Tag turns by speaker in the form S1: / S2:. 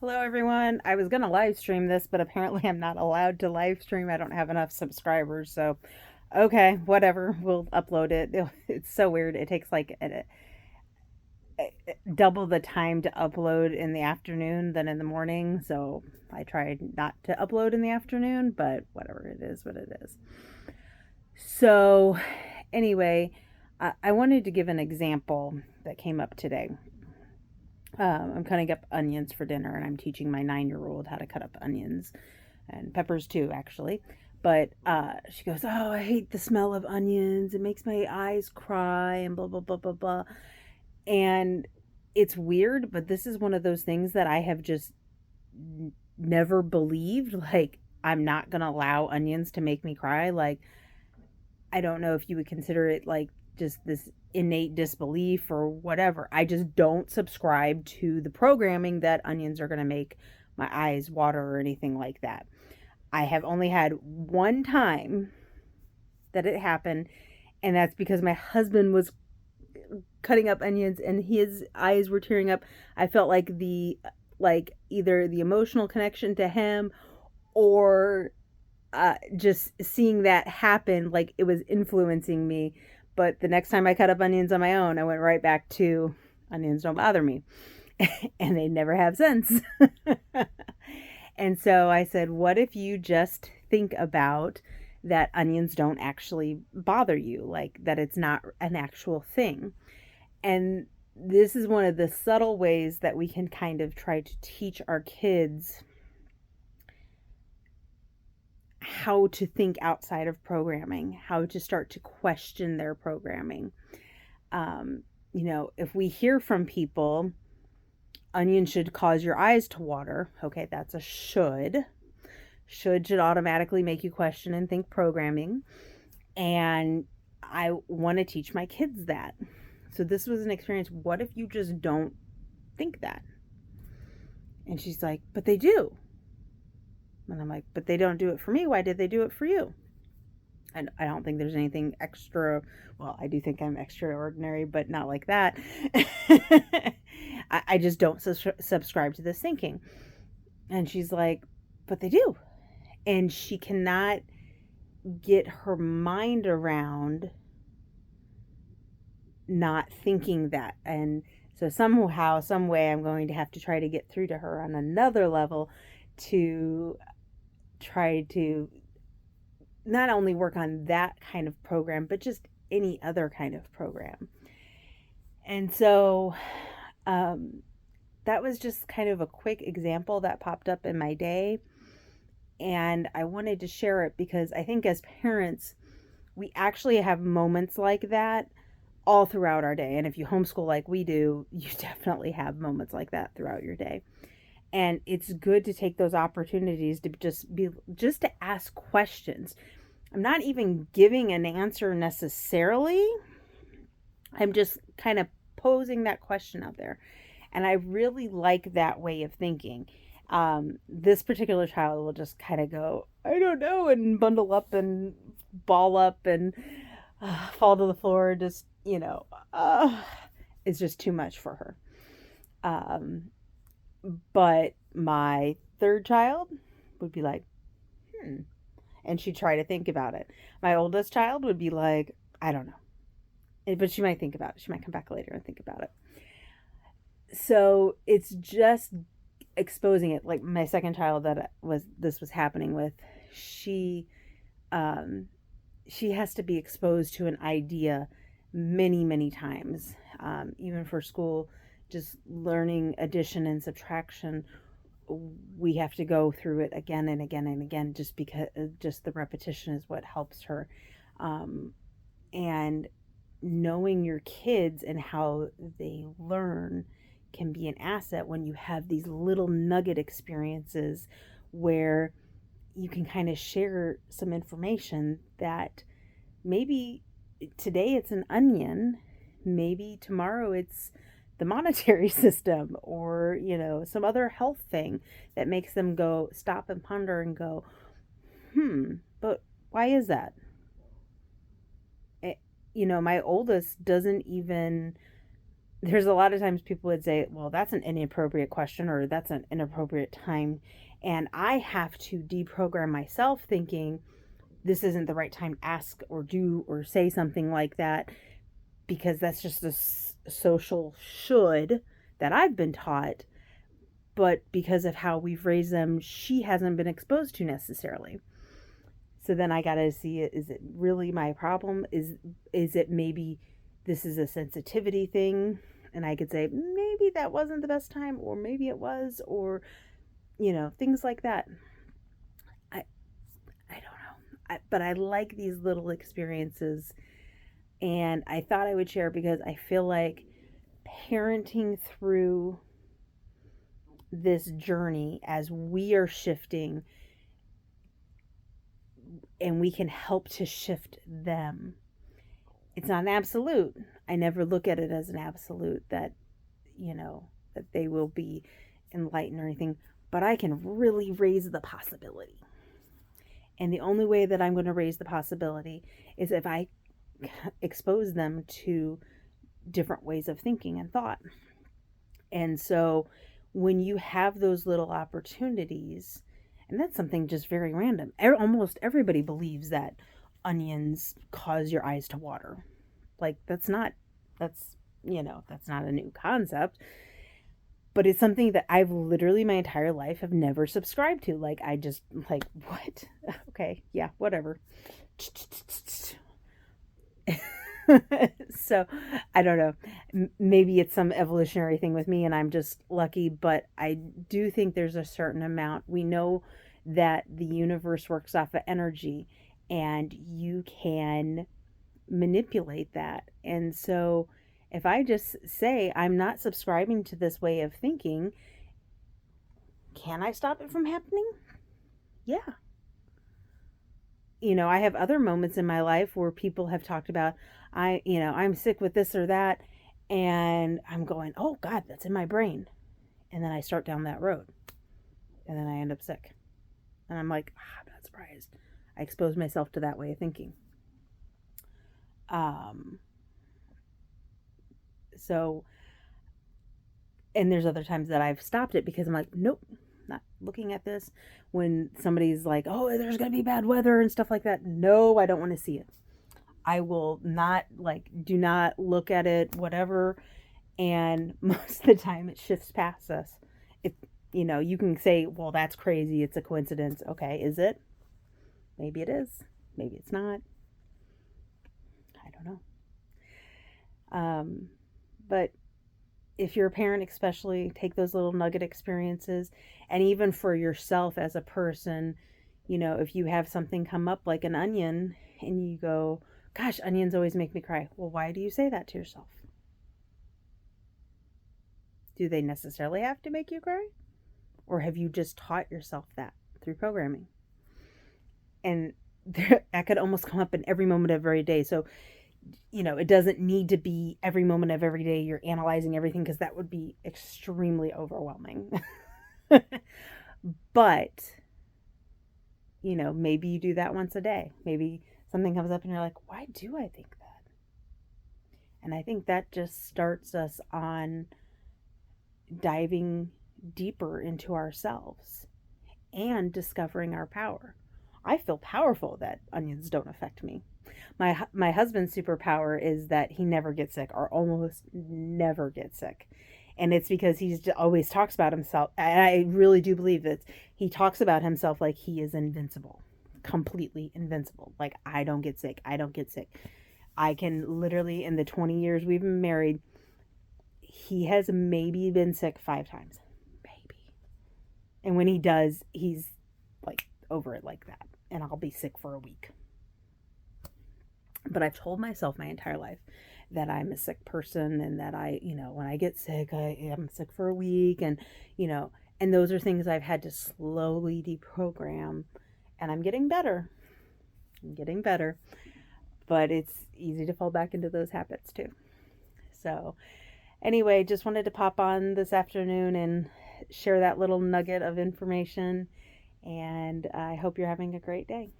S1: Hello, everyone. I was going to live stream this, but apparently I'm not allowed to live stream. I don't have enough subscribers. So, okay, whatever. We'll upload it. It's so weird. It takes like double the time to upload in the afternoon than in the morning. So, I tried not to upload in the afternoon, but whatever. It is what it is. So, anyway, I wanted to give an example that came up today. I'm cutting up onions for dinner, and I'm teaching my 9-year-old how to cut up onions and peppers too, actually. But she goes, "Oh, I hate the smell of onions. It makes my eyes cry," and blah, blah, blah, blah, blah. And it's weird, but this is one of those things that I have just never believed. Like, I'm not going to allow onions to make me cry. Like, I don't know if you would consider it like just this innate disbelief or whatever. I just don't subscribe to the programming that onions are going to make my eyes water or anything like that. I have only had one time that it happened, and that's because my husband was cutting up onions and his eyes were tearing up. I felt like either the emotional connection to him or just seeing that happen, like it was influencing me. But the next time I cut up onions on my own, I went right back to onions don't bother me. And they never have since. And so I said, what if you just think about that onions don't actually bother you, like that it's not an actual thing? And this is one of the subtle ways that we can kind of try to teach our kids how to think outside of programming, how to start to question their programming. If we hear from people, onion should cause your eyes to water. Okay, that's a should. Should automatically make you question and think programming. And I want to teach my kids that. So this was an experience. What if you just don't think that? And she's like, but they do. And I'm like, but they don't do it for me. Why did they do it for you? And I don't think there's anything extra. Well, I do think I'm extraordinary, but not like that. I just don't subscribe to this thinking. And she's like, but they do. And she cannot get her mind around not thinking that. And so somehow, some way, I'm going to have to try to get through to her on another level to try to not only work on that kind of program, but just any other kind of program. And so that was just kind of a quick example that popped up in my day. And I wanted to share it because I think as parents, we actually have moments like that all throughout our day. And if you homeschool like we do, you definitely have moments like that throughout your day. And it's good to take those opportunities to just to ask questions. I'm not even giving an answer necessarily. I'm just kind of posing that question out there. And I really like that way of thinking. This particular child will just kind of go, I don't know, and bundle up and ball up and fall to the floor. Just, it's just too much for her. But my third child would be like, and she'd try to think about it. My oldest child would be like, I don't know. But she might think about it. She might come back later and think about it. So it's just exposing it. Like my second child that this was happening with, she has to be exposed to an idea many, many times, even for school. Just learning addition and subtraction, we have to go through it again and again and again, just because just the repetition is what helps her. And knowing your kids and how they learn can be an asset when you have these little nugget experiences where you can kind of share some information that maybe today it's an onion, maybe tomorrow it's the monetary system, or some other health thing that makes them go stop and ponder and go, but why is that? My oldest doesn't even there's a lot of times people would say, well, that's an inappropriate question or that's an inappropriate time. And I have to deprogram myself thinking this isn't the right time to ask or do or say something like that, because that's just a social should that I've been taught. But because of how we've raised them, she hasn't been exposed to necessarily. So then I got to see, is it really my problem? Is it maybe this is a sensitivity thing? And I could say, maybe that wasn't the best time, or maybe it was, or, things like that. I, I don't know. But I like these little experiences. And I thought I would share because I feel like parenting through this journey as we are shifting, and we can help to shift them. It's not an absolute. I never look at it as an absolute that, that they will be enlightened or anything, but I can really raise the possibility. And the only way that I'm going to raise the possibility is if I expose them to different ways of thinking and thought. And so when you have those little opportunities, and that's something just very random. Almost everybody believes that onions cause your eyes to water. Like that's not a new concept, but it's something that I've literally my entire life have never subscribed to. Like I just like, what? Okay, yeah, whatever. So I don't know. Maybe it's some evolutionary thing with me and I'm just lucky, but I do think there's a certain amount. We know that the universe works off of energy and you can manipulate that. And so if I just say I'm not subscribing to this way of thinking, can I stop it from happening? Yeah. I have other moments in my life where people have talked about, I'm sick with this or that. And I'm going, oh God, that's in my brain. And then I start down that road and then I end up sick. And I'm like, I'm not surprised. I exposed myself to that way of thinking. So, and there's other times that I've stopped it because I'm like, nope, not looking at this. When somebody's like, oh, there's going to be bad weather and stuff like that. No, I don't want to see it. I will not, do not look at it, whatever. And most of the time it shifts past us. If, you can say, well, that's crazy. It's a coincidence. Okay, is it? Maybe it is. Maybe it's not. I don't know. But if you're a parent, especially, take those little nugget experiences. And even for yourself as a person, if you have something come up like an onion and you go, gosh, onions always make me cry. Well, why do you say that to yourself? Do they necessarily have to make you cry? Or have you just taught yourself that through programming? And that could almost come up in every moment of every day. So, it doesn't need to be every moment of every day you're analyzing everything, because that would be extremely overwhelming. But, maybe you do that once a day. Maybe something comes up and you're like, why do I think that? And I think that just starts us on diving deeper into ourselves and discovering our power. I feel powerful that onions don't affect me. My husband's superpower is that he never gets sick, or almost never gets sick. And it's because he's always talks about himself. And I really do believe that he talks about himself like he is invincible, completely invincible. Like, I don't get sick. I don't get sick. I can literally, in the 20 years we've been married, he has maybe been sick 5 times. Maybe. And when he does, he's like over it like that. And I'll be sick for a week. But I've told myself my entire life that I'm a sick person, and that I, when I get sick, I am sick for a week. And, and those are things I've had to slowly deprogram. And I'm getting better. But it's easy to fall back into those habits too. So anyway, just wanted to pop on this afternoon and share that little nugget of information. And I hope you're having a great day.